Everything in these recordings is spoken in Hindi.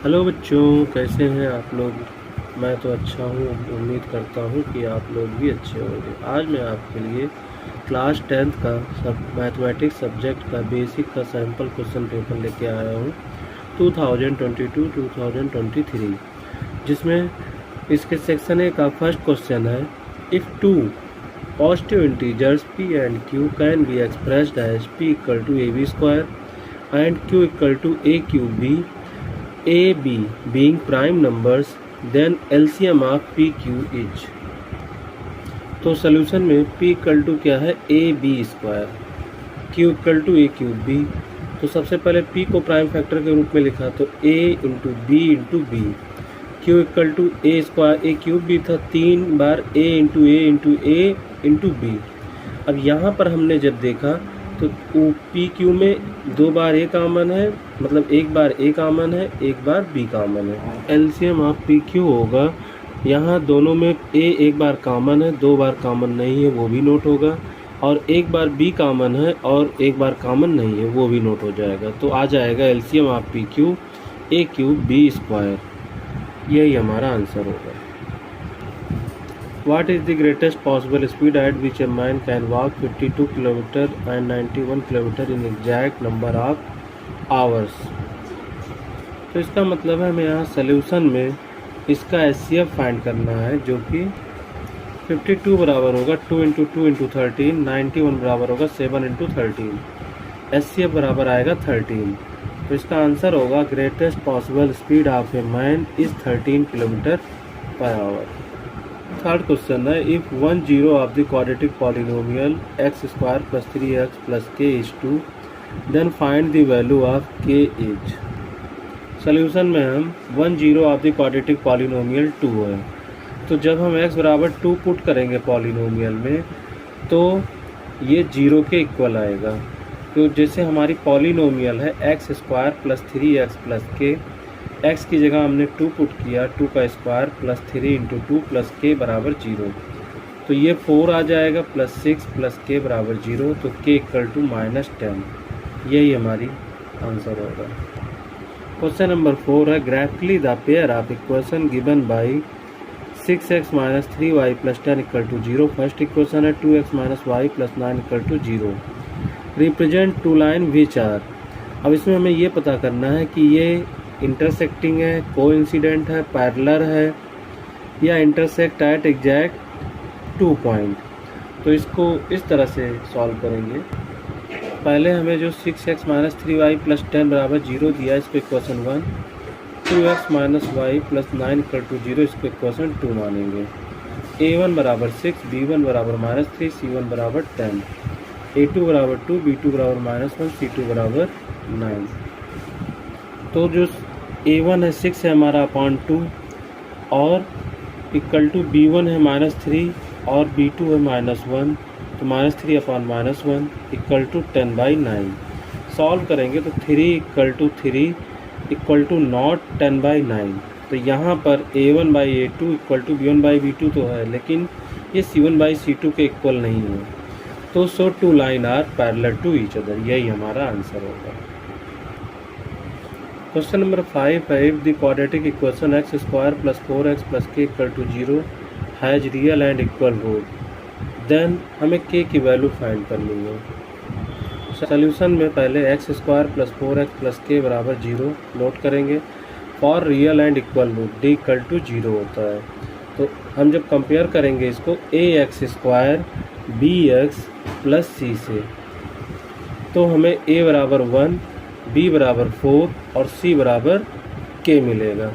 हेलो बच्चों, कैसे हैं आप लोग। मैं तो अच्छा हूँ। उम्मीद करता हूँ कि आप लोग भी अच्छे होंगे। आज मैं आपके लिए क्लास 10th का मैथमेटिक्स सब्जेक्ट का बेसिक का सैम्पल क्वेश्चन पेपर लेके आया हूँ 2022-2023, जिसमें इसके सेक्शन ए का फर्स्ट क्वेश्चन है, if two positive integers p and q can be expressed as p equal to ab² and q equal to a cube b, a b being prime numbers, then LCM of p q is। तो सोल्यूशन में p इक्वल टू क्या है, a b square, q equal to a cube b। तो सबसे पहले p को प्राइम फैक्टर के रूप में लिखा, तो a into B into B, q equal to a square, a cube b था 3 बार a into a into b। अब यहाँ पर हमने जब देखा तो पी क्यू में 2 बार ए कामन है, मतलब एक बार ए कामन है, एक बार बी कामन है। एलसीएम ऑफ पी क्यू होगा, यहाँ दोनों में ए एक बार कामन है, 2 बार कामन नहीं है, वो भी नोट होगा, और एक बार बी कामन है और एक बार कामन नहीं है, वो भी नोट हो जाएगा। तो आ जाएगा LCM of P Q A cube B square, यही हमारा आंसर होगा। What is the greatest possible speed at which a man can walk 52 km and 91 km in exact number of hours? तो इसका मतलब है हमें यहाँ सोल्यूशन में इसका एचसीएफ फाइंड करना है, जो कि 52 बराबर होगा 2 इंटू 2 इंटू 13, 91 बराबर होगा 7 इंटू 13, एचसीएफ बराबर आएगा 13। तो इसका आंसर होगा greatest possible speed of a man is 13 kilometre per hour. Third question है, if 1 zero of the quadratic polynomial x square plus 3x plus k is 2, then find the value of k is. Solution में हम 1 zero of the quadratic polynomial 2 है, तो जब हम x बराबर 2 पुट करेंगे पॉलिनोमियल में, तो ये 0 के इक्वल आएगा। तो जैसे हमारी पॉलिनोमियल है x square plus 3x plus k, x की जगह हमने 2 पुट किया, 2 का square plus 3 into 2 plus k बराबर 0, तो ये 4 आ जाएगा प्लस 6 प्लस k बराबर 0, तो k इक्वल टू -10, यही हमारी आंसर होगा। क्वेश्चन नंबर 4 है, graphically the pair of equation given by 6x minus 3y plus 10 equal to 0। First equation है 2x minus Y plus 9 equal to 0, represent two line which are. अब इसमें हमें ये पता करना है कि ये इंटरसेक्टिंग है, कोइंसिडेंट है, पैरेलल है, या इंटरसेक्ट एट एग्जैक्ट 2 पॉइंट। तो इसको इस तरह से सॉल्व करेंगे। पहले हमें जो 6x माइनस 3y प्लस 10 बराबर 0 दिया, इसको equation 1, 2x minus Y plus 9 equal to 0, इसको इक्वेशन 2 मानेंगे। a1 बराबर 6, b1 बराबर -3, c1 बराबर 10, a2 बराबर 2, b2 बराबर -1, c2 बराबर 9। तो जो a1 है 6 है हमारा अपॉन 2, और इक्वल टू b1 है -3 और b2 है -1, तो -3 अपॉन -1 इक्वल टू 10/9। सॉल्व करेंगे तो 3 equal to 3 equal to not 10/9। तो यहाँ पर a1/a2 इक्वल टू b1/b2 तो है, लेकिन ये c1/c2 के इक्वल नहीं है। तो so 2 line are parallel to each other, यही हमारा आंसर होगा। क्वेश्चन नंबर 5 है, if the quadratic equation x square plus 4x plus k equal to 0 has real and equal root, then हमें k की वैल्यू फाइंड करनी है। सोल्यूशन में पहले x square plus 4x plus k बराबर 0 नोट करेंगे। For real and equal root d equal to 0 होता है, तो हम जब कंपेयर करेंगे इसको ax square bx plus c से, तो हमें a बराबर 1, b बराबर 4 और c बराबर k मिलेगा।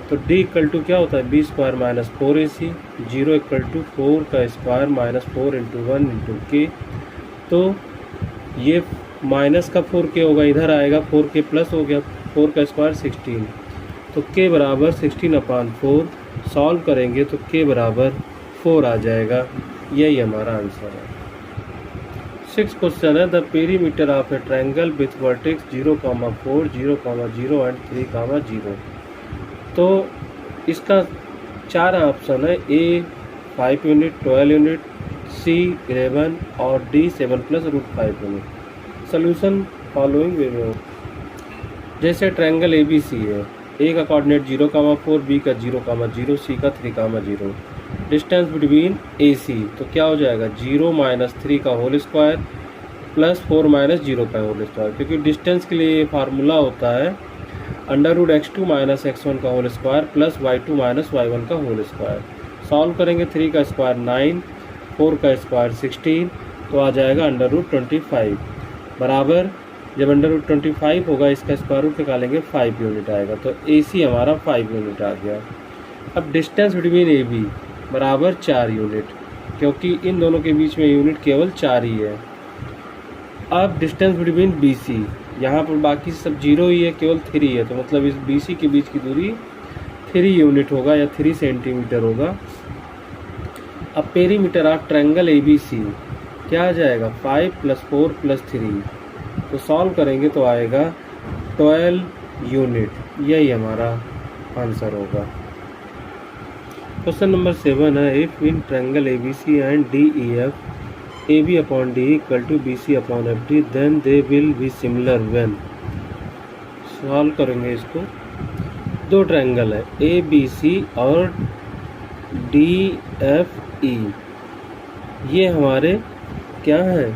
तो d इक्वल टू क्या होता है, b square minus 4ac, 0 equal to 4 का square minus 4 into 1 into k। तो ये माइनस का 4k होगा, इधर आएगा 4k प्लस हो गया, 4 का स्क्वायर 16, तो k बराबर 16/4। सॉल्व करेंगे तो k बराबर 4 आ जाएगा, यही हमारा आंसर है। 6 क्वेश्चन है, the perimeter of A triangle with vertex 0,4, 0,0 and 3,0। तो इसका 4 ऑप्शन है, a 5 यूनिट, 12 यूनिट, c 11 और d 7 plus √5 unit. Solution following वे में हो। जैसे ट्रायंगल ABC है, ए का कोऑर्डिनेट 0,4, बी का 0,0, सी का 3,0। डिस्टेंस बिटवीन ए सी, तो क्या हो जाएगा 0 - 3 का होल स्क्वायर प्लस 4 - 0 का होल स्क्वायर, क्योंकि डिस्टेंस के लिए फार्मूला होता है √x2 - x1 का whole square plus y2 - y1 का होल स्क्वायर। सॉल्व करेंगे 3 का स्क्वायर 9, 4 का स्क्वायर 16, तो आ जाएगा √25 बराबर, जब √25 होगा इसका स्क्वायर रूट निकालेंगे 5 यूनिट आएगा, तो AC हमारा 5 यूनिट आ गया। अब डिस्टेंस बिटवीन AB बराबर 4 यूनिट, क्योंकि इन दोनों के बीच में यूनिट केवल 4 ही है। अब डिस्टेंस बिटवीन BC, यहाँ पर बाकी सब 0 ही है, केवल 3 है, तो मतलब इस BC के बीच की दूरी 3 यूनिट होगा या 3 सेंटीमीटर होगा। अब पेरीमीटर ऑफ ट्रायंगल ABC क्या आ जाएगा 5 + 4 + 3, तो सॉल्व करेंगे तो आएगा 12 यूनिट, यही हमारा आंसर होगा। क्वेश्चन नंबर 7 है, if in triangle ABC and DEF AB/D = BC/FD then they will be similar when. Solve करेंगे इसको। दो ट्रायंगल है ABC और DFE, ये हमारे क्या है,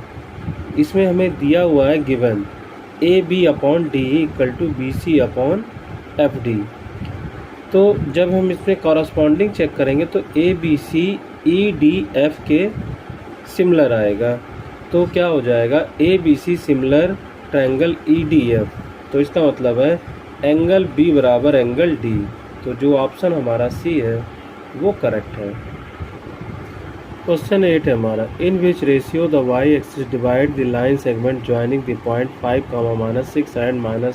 इसमें हमें दिया हुआ है गिवन AB/D = BC/FD। तो जब हम इसमें कॉरस्पॉन्डिंग चेक करेंगे तो ABC EDF के सिमिलर आएगा, तो क्या हो जाएगा ABC सिमिलर ट्रायंगल EDF, तो इसका मतलब है एंगल B बराबर एंगल D, तो जो ऑप्शन हमारा C है वो करेक्ट है। क्वेश्चन 8 है हमारा, in which ratio the y axis divide the line segment joining the point 5, -6 and -1,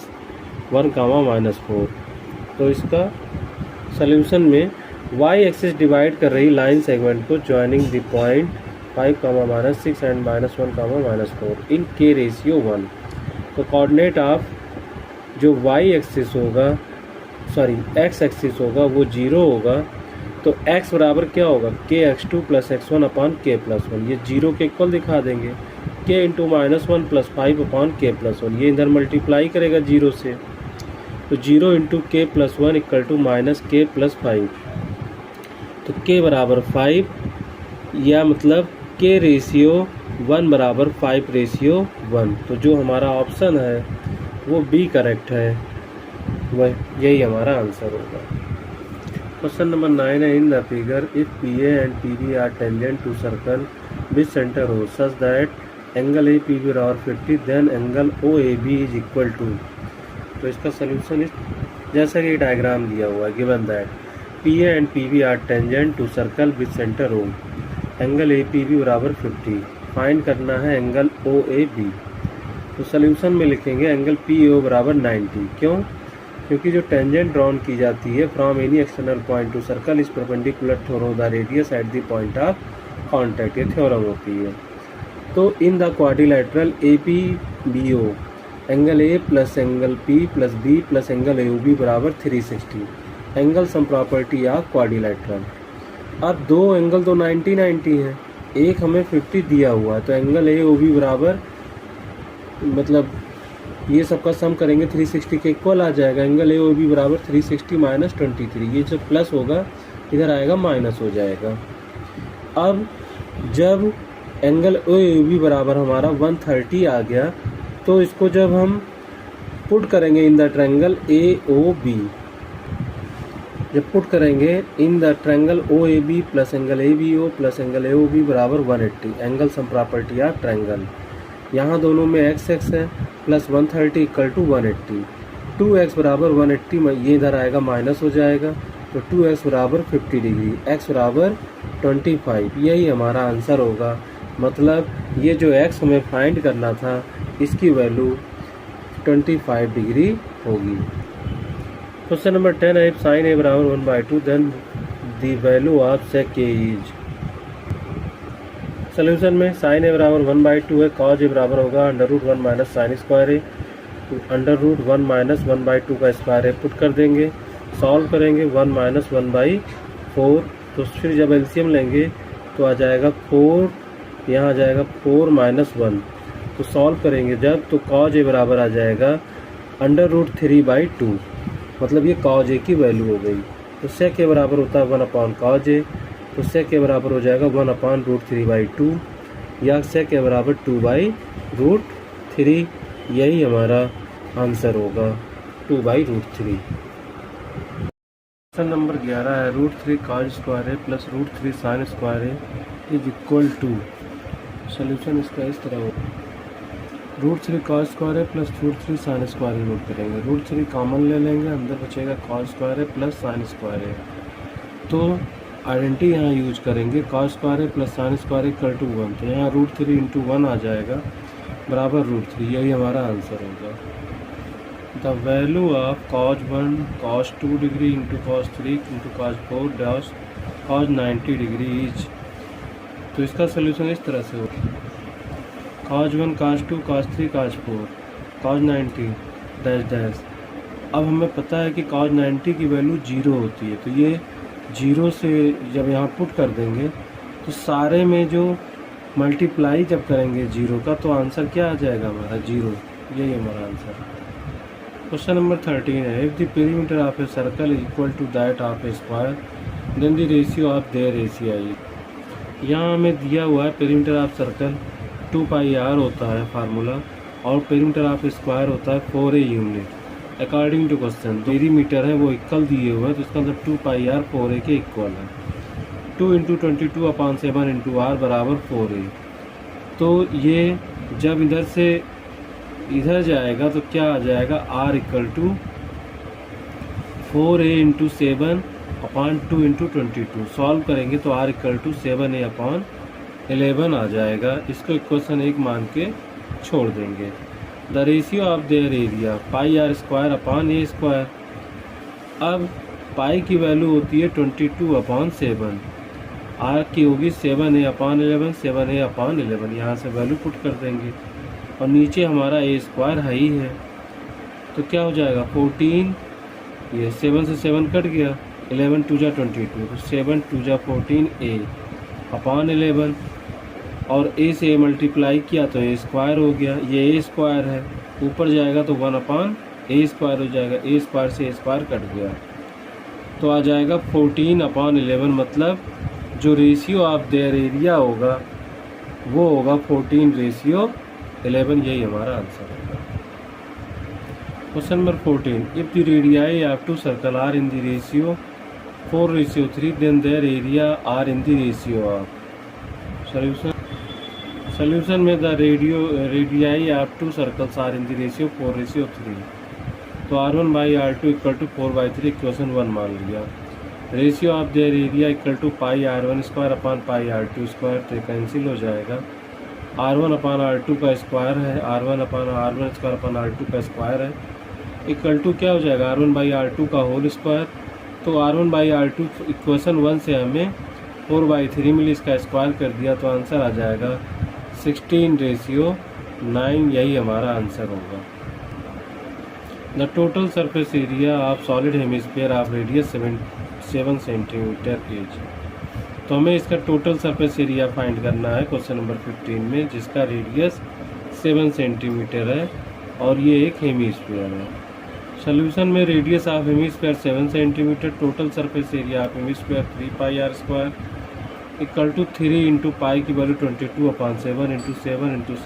-4। तो इसका सॉल्यूशन में y एक्सिस डिवाइड कर रही लाइन सेगमेंट को joining the point 5, -6 and -1, -4 in k ratio 1। तो कोऑर्डिनेट ऑफ जो y एक्सिस होगा, सॉरी x एक्सिस होगा वो 0 होगा, तो x बराबर क्या होगा kx2 + x1 k + 1, ये 0 के इक्वल दिखा देंगे, k × -1 + 5 k + 1, ये इधर मल्टीप्लाई करेगा 0 से, तो 0 × k + 1 = -k + 5, तो k बराबर 5, या मतलब k रेशियो 1 बराबर 5 रेशियो 1, तो जो हमारा ऑप्शन है वो B करेक्ट है, वह यही हमारा आंसर होगा। क्वेश्चन नंबर 9 है, in the figure if PA and PB are tangent to circle which centre O such that angle APB बराबर 50 then angle OAB is equal to. तो इसका सलूशन इस जैसा कि डायग्राम दिया हुआ है, given that PA and PB are tangent to circle which centre O, angle APB बराबर 50, फाइंड करना है एंगल OAB। तो सलूशन में लिखेंगे एंगल PO बराबर 90, क्यों, क्योंकि जो टेंजेंट ड्रॉन की जाती है from any external point two circle is perpendicular through the radius at the point of contact, ये थ्योरम होती है। तो in the quadrilateral APBO angle A + angle P + B + angle AOB बराबर 360, angle sum property of quadrilateral. अब दो एंगल तो 90-90 हैं, एक हमें 50 दिया हुआ है, तो एंगल AOB बराबर मतलब ये सबका सम करेंगे 360 के इक्वल आ जाएगा, एंगल AOB बराबर 360 - 23, ये जब प्लस होगा इधर आएगा माइनस हो जाएगा। अब जब एंगल OAB बराबर हमारा 130 आ गया, तो इसको जब हम पुट करेंगे इन द ट्रायंगल AOB, जब पुट करेंगे इन the triangle OAB + angle ABO + angle AOB बराबर 180, angle sum property of triangle, यहाँ दोनों में x है प्लस 130 = 180, 2x बराबर 180 में ये इधर आएगा माइनस हो जाएगा, तो 2x बराबर 50 डिग्री, x बराबर 25, यही हमारा आंसर होगा। मतलब ये जो x हमें फाइंड करना था इसकी वैल्यू 25 डिग्री होगी। क्वेश्चन नंबर 10 है, sin A बराबर 1/2 then the value of sec A is. Solution में sin A बराबर 1/2 है, cos A बराबर होगा √1 - sin² A, तो √1 - 1/2 का स्क्वायर है, पुट कर देंगे, सॉल्व करेंगे 1 - 1/4, तो फिर जब एलसीएम लेंगे तो आ जाएगा 4, यहाँ आ जाएगा 4 - 1, तो सॉल्व करेंगे जब, तो cos A बराबर आ जाएगा √3/2, मतलब ये कॉज ए की वैल्यू हो गई। तो सेक के बराबर होता है 1 अपॉन कॉज ए, तो सेक के बराबर हो जाएगा 1 अपॉन √3/2 या सेक के बराबर 2/√3। यही हमारा आंसर होगा 2/√3। क्वेश्चन नंबर 11 है √3 cos square A plus √3 sine square A is equal to. Solution इसका इस तरह होगा, √3 cos square A plus √3 sine square A note करेंगे। √3 कॉमन ले लेंगे, अंदर बचेगा cos square A plus sine square A. तो आइडेंटिटी यहाँ यूज करेंगे, cos square A plus sine square equal to 1। तो यहाँ √3 × 1 आ जाएगा बराबर √3। यही हमारा आंसर होगा। The value of cos 1 cos 2 degree into cos 3 into cos 4 dash cos 90 degree is. तो इसका सोल्यूशन इस तरह से होगा, cos 1 cos 2 cos 3 cos 4 cos 90 dash dash. अब हमें पता है कि cos 90 की वैल्यू 0 होती है, तो ये 0 से जब यहाँ पुट कर देंगे तो सारे में जो मल्टीप्लाई जब करेंगे 0 का तो आंसर क्या आ जाएगा हमारा 0। यही हमारा आंसर। क्वेश्चन नंबर 13 है if the perimeter of a circle is equal to that of a square then the ratio of their area is. यहाँ हमें दिया हुआ है पेरीमीटर ऑफ सर्कल 2πr होता है फार्मूला, और पेरीमीटर ऑफ स्क्वायर होता है 4a unit. According to question perimeter है वो इक्वल दिए हुए हैं, तो इसका मतलब 2πr 4a के इक्वल है। 2 × 22/7 × r बराबर 4a। तो ये जब इधर से इधर जाएगा तो क्या आ जाएगा r equal to 4a × 7/2 × 22। Solve करेंगे तो r इक्वल टू 7a/11 आ जाएगा। इसको इक्वेशन 1 मान के छोड़ देंगे। The ratio of their area πr² / a²। अब पाई की वैल्यू होती है 22/7, r की होगी 7a/11 7a/11। यहाँ से वैल्यू पुट कर देंगे और नीचे हमारा a² है ही है, तो क्या हो जाएगा 14, ये 7 से 7 कट गया, 11 × 2 = 22, तो 7 × 2 = 14a/11 और a से a मल्टीप्लाई किया तो a² हो गया। ये a² है, ऊपर जाएगा तो 1/a² हो जाएगा, a² से a² कट गया तो आ जाएगा 14/11। मतलब जो रेशियो ऑफ देयर एरिया होगा वो होगा 14:11। यही हमारा आंसर होगा। Question number 14 if the radii of two circle are in the ratio 4:3 then their area are in the ratio of. Solution में the radii of two circles are in the ratio 4:3। तो r1/r2 इक्वल टू 4/3 इक्वेशन 1 मान लिया। Ratio of their area equal to πr1² / πr2², तो कैंसिल हो जाएगा। r1/r2 का स्क्वायर है, r1/r1² का स्क्वायर है, इक्वल टू क्या हो जाएगा r1/r2 का होल स्क्वायर। तो r1/r2 इक्वेशन 1 से हमें 4/3 मिली, इसका स्क्वायर कर दिया तो आंसर आ जाएगा 16:9। यही हमारा आंसर होगा। The total surface area of solid hemisphere of radius 7 centimetre is. तो हमें इसका टोटल सरफेस एरिया फाइंड करना है क्वेश्चन नंबर 15 में, जिसका रेडियस 7 सेंटीमीटर है और ये एक हेमिस्फीयर है। सोल्यूशन में radius of hemisphere 7 centimetre, total surface area of hemisphere 3πr² equal to 3 × pi की वैल्यू 22/7 × 7 ×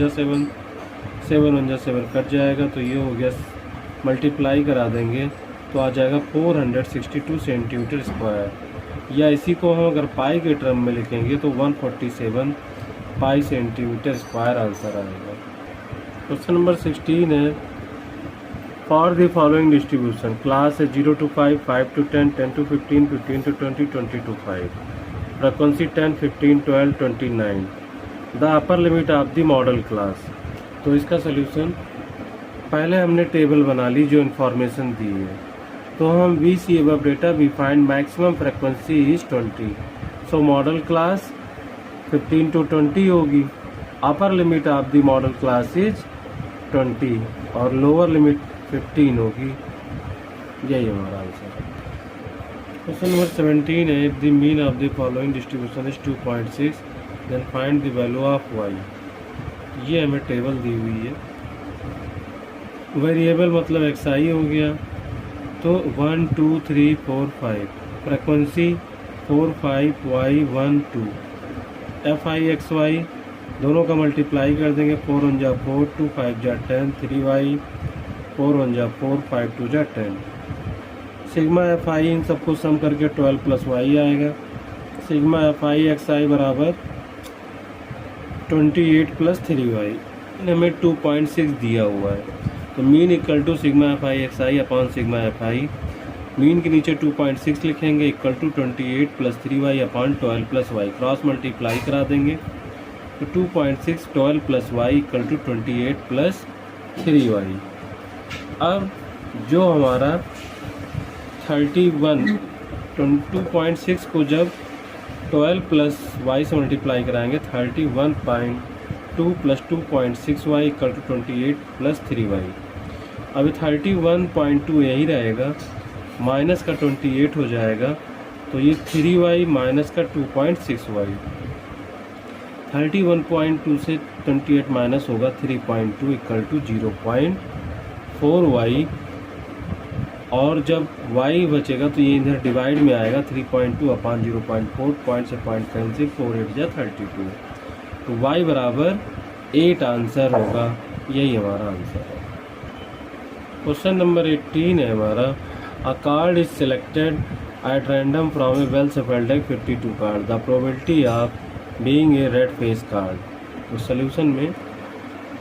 7 7 1 जा 7 कट जाएगा, तो ये हो गया, मल्टीप्लाई करा देंगे तो आ जाएगा 462 सेंटीमीटर स्क्वायर। या इसी को हम अगर पाई के टर्म में लिखेंगे तो 147 पाई सेंटीमीटर स्क्वायर आंसर आएगा। क्वेश्चन नंबर 16 है for the following distribution class है 0 to 5, 5 to 10, 10 to 15, 15 to 20, 20 to 5, frequency 10, 15, 12, 29, the upper limit of the modal class. तो इसका सोल्यूशन पहले हमने टेबल बना ली जो इन्फॉर्मेशन दी है, तो हम we see above data we find maximum frequency is 20। So modal class 15 to 20 होगी, upper limit of the modal class is 20 और लोअर लिमिट 15 होगी। यही हमारा आंसर है। क्वेश्चन नंबर 17 है if the mean of the following distribution is 2.6 then find the value of y। ये हमें टेबल दी हुई है। वेरिएबल मतलब xi हो गया, तो 1 2 3 4 5 frequency 4 5 y 1 2 F I X Y दोनों का मल्टीप्लाई कर देंगे। 4 1 जा 4 2 5 जा 10 3 y 4 1 जा 4 5 2 जा 10। सिग्मा एफ आई इन सबको सम करके 12 प्लस वाई आएगा। सिग्मा एफ आई एक्स आई बराबर 28 प्लस 3y हमें 2.6 दिया हुआ है। तो mean equal to sigma F I X I upon sigma F I, mean के नीचे 2.6 लिखेंगे equal to 28 plus 3y upon 12 plus Y, cross multiply करा देंगे तो 2.6 12 plus Y equal to 28 plus 3y। अब जो हमारा 31 2.6 को जब 12 प्लस वाई से मल्टीप्लाई कराएंगे 31.2 plus 2.6y equal to 28 plus 3y। अभी 31.2 यही रहेगा, माइनस का 28 हो जाएगा तो ये 3y माइनस का 2.6y। 31.2 से 28 माइनस होगा 3.2 इक्वल टू 0.4y, और जब y बचेगा तो ये इधर डिवाइड में आएगा 3.2 अपॉन 0.4, पॉइंट से पॉइंट कैंसिल, 4 8 जा 32, तो y बराबर 8 आंसर होगा। यही हमारा आंसर है। क्वेश्चन नंबर 18 है हमारा, a card is selected at random from a well shuffled deck 52 card, the probability of being a red face card. तो सोल्यूशन में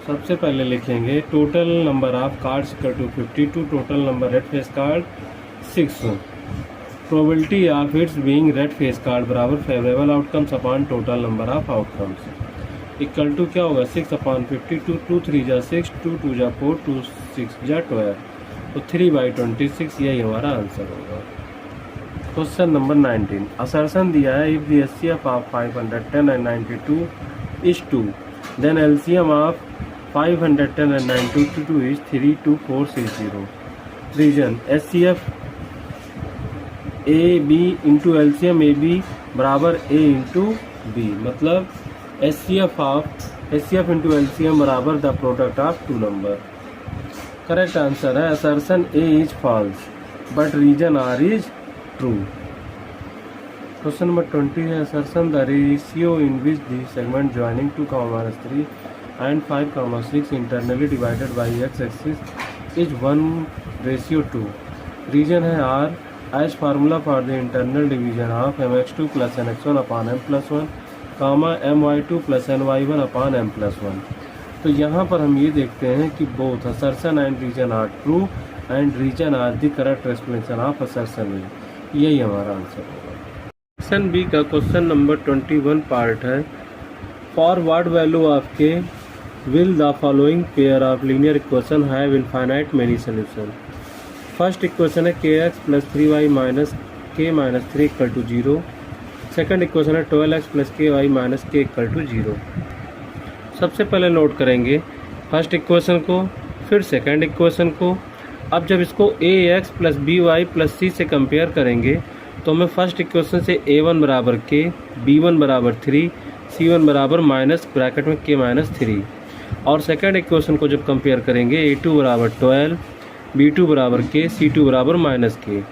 सबसे पहले लिखेंगे total number of cards equal to 52, total number red face card 6, probability of its being red face card बराबर favourable outcomes upon total number of outcomes equal to क्या होगा 6 अपॉन 52, 2 3 जा 6, 2 2 जा 4, 2 6 जा 12, तो 3/26 यही हमारा आंसर होगा। क्वेश्चन नंबर 19, असर्शन दिया है if the HCF of 510 and 92 is 2, then LCM of 510 and 92 is 32460। Reason HCF A B into LCM A B बराबर ए इंटू बी, मतलब एचसीएफ इंटू एलसीएम बराबर the product of two number. Correct answer है assertion A is false but reason R is true. Question number 20 है, assertion the ratio in which the segment joining 2, 3 and 5, 6 internally divided by x axis is 1:2। Reason है R as formula for the internal division of mx2 plus nx1 upon m+1 my2 plus ny1 upon m+1। तो यहाँ पर हम ये देखते हैं कि both assertion and reason are true and reason are the correct explanation of assertion. यही हमारा आंसर होगा। सेक्शन बी का क्वेश्चन नंबर 21 पार्ट है, for what value of K will the following pair of linear equation have infinite many solution। First equation है kx plus 3y minus k minus 3 equal to 0। Second equation है 12x plus ky minus k equal to 0। सबसे पहले नोट करेंगे फर्स्ट इक्वेशन को, फिर सेकेंड इक्वेशन को। अब जब इसको ax plus by plus c से कंपेयर करेंगे तो हमें फर्स्ट इक्वेशन से a1 बराबर k, b1 बराबर 3, c1 बराबर माइनस ब्रैकेट में k माइनस 3, और सेकेंड इक्वेशन को जब कंपेयर करेंगे a2 बराबर 12, b2 बराबर k, c2 बराबर माइनस k।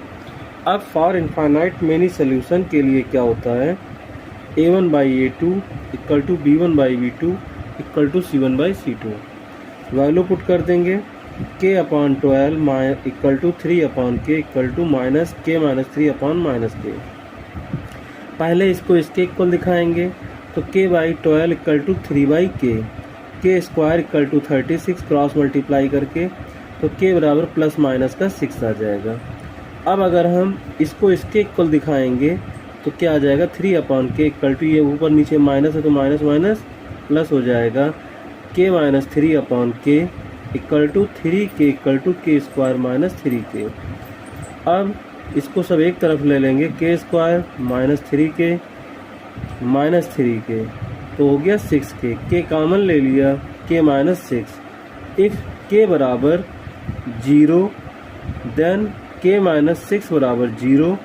अब फॉर इनफाइनाइट मेनी सोल्यूशन के लिए क्या होता है, a1 by a2 equal to b1 by b2 equal to c1 by c2। Value put कर देंगे k upon 12 equal to 3 upon k equal to minus k minus 3 upon minus k। पहले इसको इसके इक्वल दिखाएंगे तो k by 12 equal to 3 by k, k square equal to 36, cross multiply करके तो k बराबर प्लस माइनस का 6 आ जाएगा। अब अगर हम इसको इसके इक्वल दिखाएंगे तो क्या आ जाएगा 3 अपॉन के इक्वल टू, ये ऊपर नीचे माइनस है तो माइनस माइनस प्लस हो जाएगा, k minus 3 upon k equal to 3k equal to k square minus 3k। अब इसको सब एक तरफ ले लेंगे, के square minus 3k minus 3k तो हो गया 6k, के कॉमन ले लिया k माइनस 6। इफ k बराबर 0 देन k माइनस 6 बराबर 0,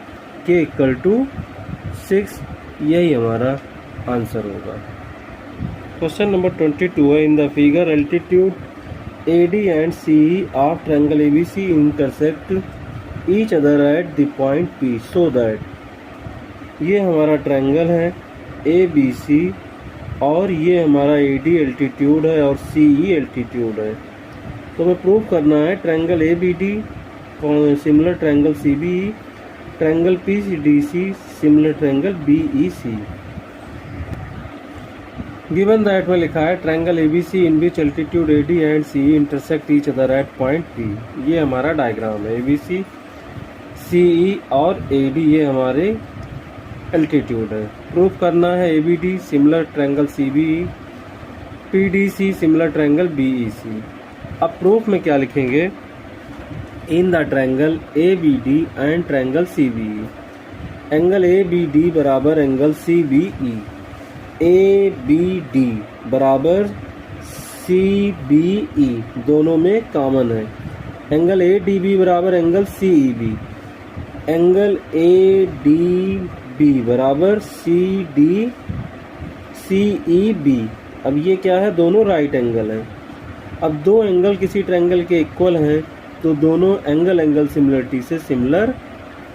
k इक्वल टू 6, यही हमारा आंसर होगा। क्वेश्चन नंबर 22 है, in the figure altitude AD and CE of triangle ABC intersect each other at the point P so that, ये हमारा ट्रायंगल है ABC और ये हमारा AD एल्टीट्यूड है और CE एल्टीट्यूड है। तो हमें प्रूव करना है triangle ABD similar triangle CBE, triangle PDC similar triangle BEC। Given that में लिखा है triangle ABC in which altitude AD and CE intersect each other at point P। ये हमारा डायग्राम है, ABC CE और AD ये हमारे एल्टीट्यूड है। प्रूफ करना है ABD similar triangle CBE, PDC similar triangle BEC। अब प्रूफ में क्या लिखेंगे, इन the triangle ABD and triangle CBE, angle ABD बराबर एंगल CBE, ABD बराबर CBE दोनों में कॉमन है। एंगल ADB बराबर एंगल CEB, एंगल ADB बराबर CEB। अब ये क्या है, दोनों राइट एंगल हैं। अब दो एंगल किसी ट्रायंगल के इक्वल हैं तो दोनों एंगल सिमिलरिटी से सिमिलर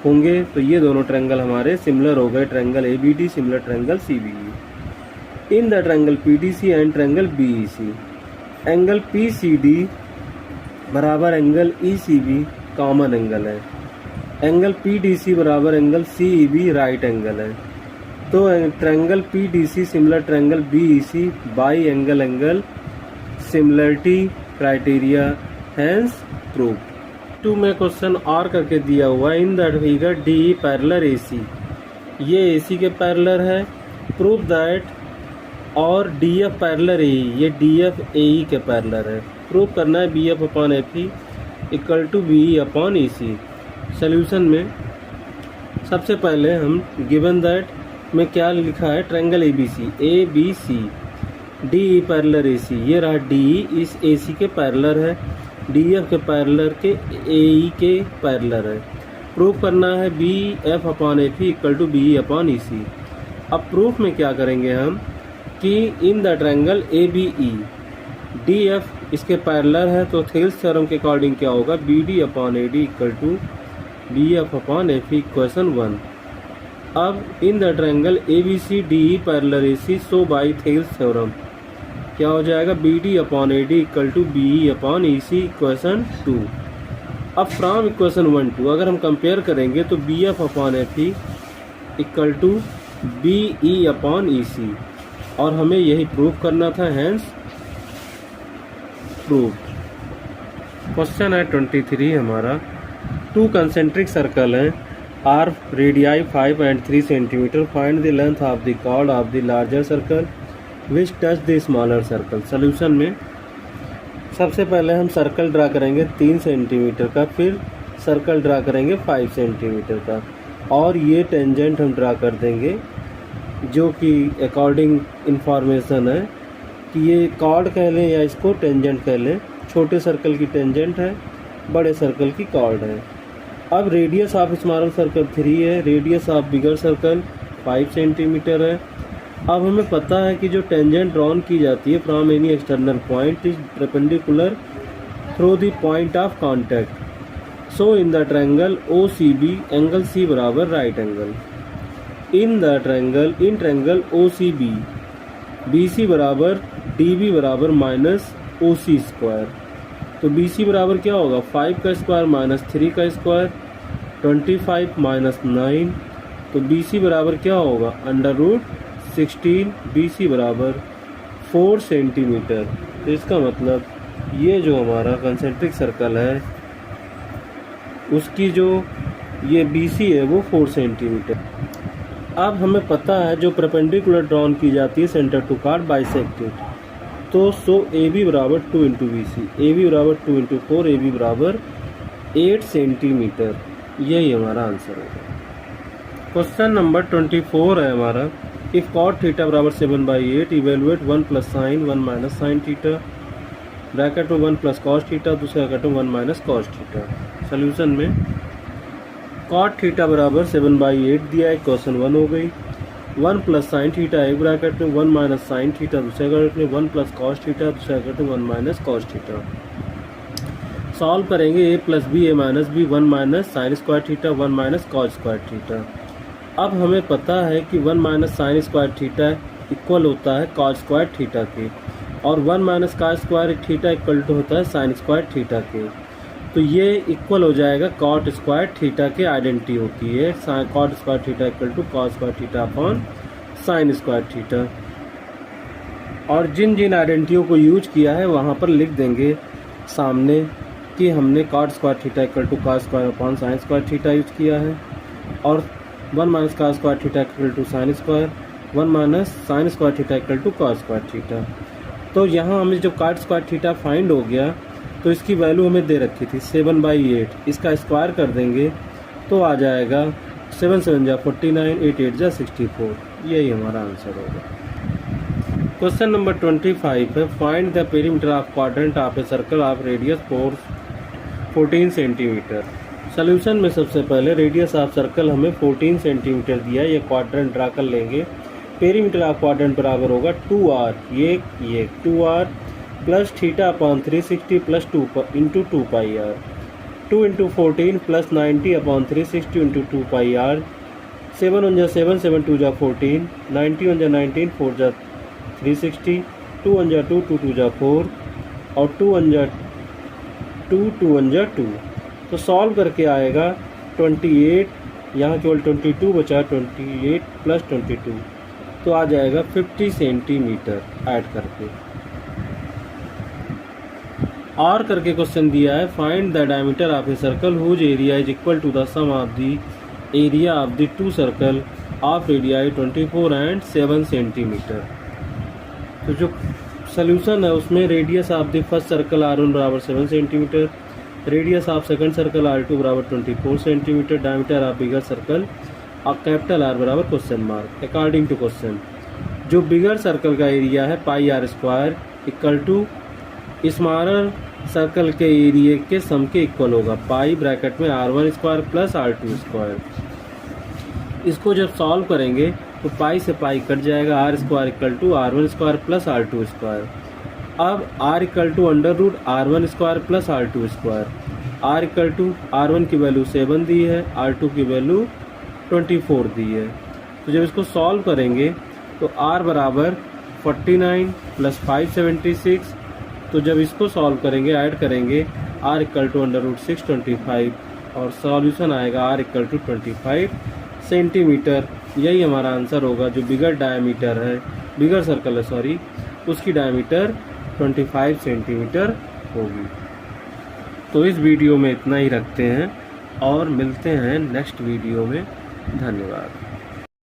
होंगे। तो ये दोनों ट्रायंगल हमारे सिमिलर हो गए, triangle ABD similar triangle CBE। In the triangle PDC and triangle BEC, angle PCD बराबर एंगल ECB कॉमन एंगल है। एंगल PDC बराबर एंगल CEB राइट एंगल है। तो triangle PDC similar triangle BEC by angle similarity criteria hence prove. 2 में क्वेश्चन और करके दिया हुआ है, in that figure DE parallel AC, ये AC के पैरेलल है। प्रूव दैट और DF पैरेलल AE, ये DF AE के पैरेलल है। प्रूव करना है BF upon FE equal to BE upon EC। Solution में सबसे पहले हम गिवन दैट में क्या लिखा है, triangle ABC DE parallel AC, ये रहा DE इस AC के पैरेलल है, DF के पैरेलल के AE के पैरेलल है। प्रूफ करना है BF upon FE equal to BE upon EC। अब प्रूफ में क्या करेंगे हम कि in the triangle ABE DF इसके पैरेलल है, तो थेल्स थ्योरम के अकॉर्डिंग क्या होगा, BD upon AD equal to BF upon FE equation 1। अब in the triangle ABC DE parallel AC so by Thales theorem क्या हो जाएगा, BD upon AD equal to BE upon EC equation 2। अब फ्रॉम इक्वेशन 1 2 अगर हम कंपेयर करेंगे तो BF upon FE equal to BE upon EC, और हमें यही प्रूव करना था, हैंस प्रूव। क्वेश्चन है 23 हमारा, 2 कंसेंट्रिक सर्कल हैं, are radii 5 and 3 centimetre, find the length of the chord of the larger circle which touch the smaller circle. Solution में सबसे पहले हम सर्कल ड्रा करेंगे 3 सेंटीमीटर का, फिर सर्कल ड्रा करेंगे 5 सेंटीमीटर का, और ये टेंजेंट हम ड्रा कर देंगे जो कि अकॉर्डिंग इंफॉर्मेशन है कि ये कॉर्ड कह लें या इसको टेंजेंट कह लें। छोटे सर्कल की टेंजेंट है, बड़े सर्कल की कॉर्ड है। अब रेडियस ऑफ स्मॉलर सर्कल 3 है, radius of bigger circle 5 centimetre है। अब हमें पता है कि जो टेंजेंट ड्रॉन की जाती है from any external point is perpendicular through the point of contact. So in the triangle OCB angle C बराबर right angle. In triangle OCB BC बराबर DB बराबर माइनस OC स्क्वायर। तो BC बराबर क्या होगा, 5 का स्क्वायर माइनस 3 का स्क्वायर, 25 माइनस 9। तो BC बराबर क्या होगा, अंडर रूट 16। BC बराबर 4 सेंटीमीटर। तो इसका मतलब ये जो हमारा कंसेंट्रिक सर्कल है उसकी जो ये BC है वो 4 सेंटीमीटर। अब हमें पता है जो परपेंडिकुलर ड्रॉन की जाती है सेंटर टू कॉर्ड बाइसेक्टेड, तो सो AB बराबर 2 इंटू BC, AB बराबर 2 इंटू 4, AB बराबर 8 सेंटीमीटर। यही हमारा आंसर है। क्वेश्चन नंबर 24 है हमारा, इफ कॉट थीटा बराबर 7/8 evaluate 1 plus sine 1 minus sine theta, bracket में 1 प्लस कॉस थीटा, दूसरा ब्रैकेट में 1 माइनस कॉस थीटा। सोल्यूशन में कॉट थीटा बराबर 7/8 दिया है, इक्वेशन 1 हो गई। 1 प्लस साइन थीटा एक ब्रैकेट में, 1 माइनस साइन थीटा दूसरे ब्रैकेट में, 1 प्लस कॉस थीटा दूसरे ब्रैकेट में, 1 माइनस कॉस थीटा। सॉल्व करेंगे a plus b a minus B 1 minus sine square theta 1 minus cos square theta. अब हमें पता है कि 1 minus sine square theta equal होता है कॉस स्क्वायर थीटा के, और 1 minus cos square theta equal to होता है साइन स्क्वायर थीटा के। तो ये इक्वल हो जाएगा कॉट स्क्वायर थीटा के आइडेंटिटी होती है, cot square theta equal to cos square theta upon sine square theta. और जिन जिन आइडेंटिटियों को यूज किया है वहाँ पर लिख देंगे सामने कि हमने cot square theta equal to cos square upon sine square theta use किया है, और 1 minus cos square theta equal to sine square, 1 minus sine square theta equal to cos square theta. तो यहाँ हमें जब कॉट स्क्वायर थीटा फाइंड हो गया तो इसकी वैल्यू हमें दे रखी थी 7/8, इसका स्क्वायर कर देंगे तो आ जाएगा 7 7 जा 49, 8 8 जा 64, यही हमारा आंसर होगा। क्वेश्चन नंबर 25 है, find the perimeter of quadrant of a circle of radius 14 centimetre. Solution में सबसे पहले रेडियस ऑफ सर्कल हमें 14 सेंटीमीटर दिया है, ये क्वाड्रेंट ड्रा कर लेंगे। पेरीमीटर ऑफ क्वाड्रेंट बराबर होगा 2r, ये 2r plus theta upon 360 plus 2 into 2πr, 2 into 14 plus 90 upon 360 into 2πr, 7 1 जा 7, 7 2 जा 14, 90 1 जा 19, 4 जा 360, 2 1 जा 2, 2 2 जा 4, और 2 1 जा 2, 2 1 जा 2। तो सॉल्व करके आएगा 28, यहाँ केवल 22 बचा, 28 प्लस 22 तो आ जाएगा 50 सेंटीमीटर ऐड करके। और करके क्वेश्चन दिया है, find the diameter of a circle whose area is equal to the sum of the area of the two circle of radii 24 and 7 centimetre. तो जो सोल्यूशन है उसमें radius of the first circle r1 बराबर 7 centimetre, radius of second circle r2 बराबर 24 centimetre, diameter of bigger circle और कैपिटल R बराबर question mark. According to question जो बिगर सर्कल का एरिया है pi r square equal to smaller circle के एरिया के सम के इक्वल होगा, पाई ब्रैकेट में r1 square plus r2 square. इसको जब सॉल्व करेंगे तो पाई से पाई कट जाएगा, r square equal to r1 square plus r2 square. अब r equal to under root r1 square plus r2 square, r equal to r1 की वैल्यू 7 दी है, r2 की वैल्यू 24 दी है। तो जब इसको सॉल्व करेंगे तो r बराबर 49 प्लस 576, तो जब इसको सॉल्व करेंगे ऐड करेंगे r equal to under root 625 और सॉल्यूशन आएगा r इक्वल टू 25 सेंटीमीटर। यही हमारा आंसर होगा। जो बिगर डायमीटर है, बिगर सर्कल है सॉरी, उसकी डायमीटर 25 सेंटीमीटर होगी। तो इस वीडियो में इतना ही रखते हैं और मिलते हैं नेक्स्ट वीडियो में। धन्यवाद।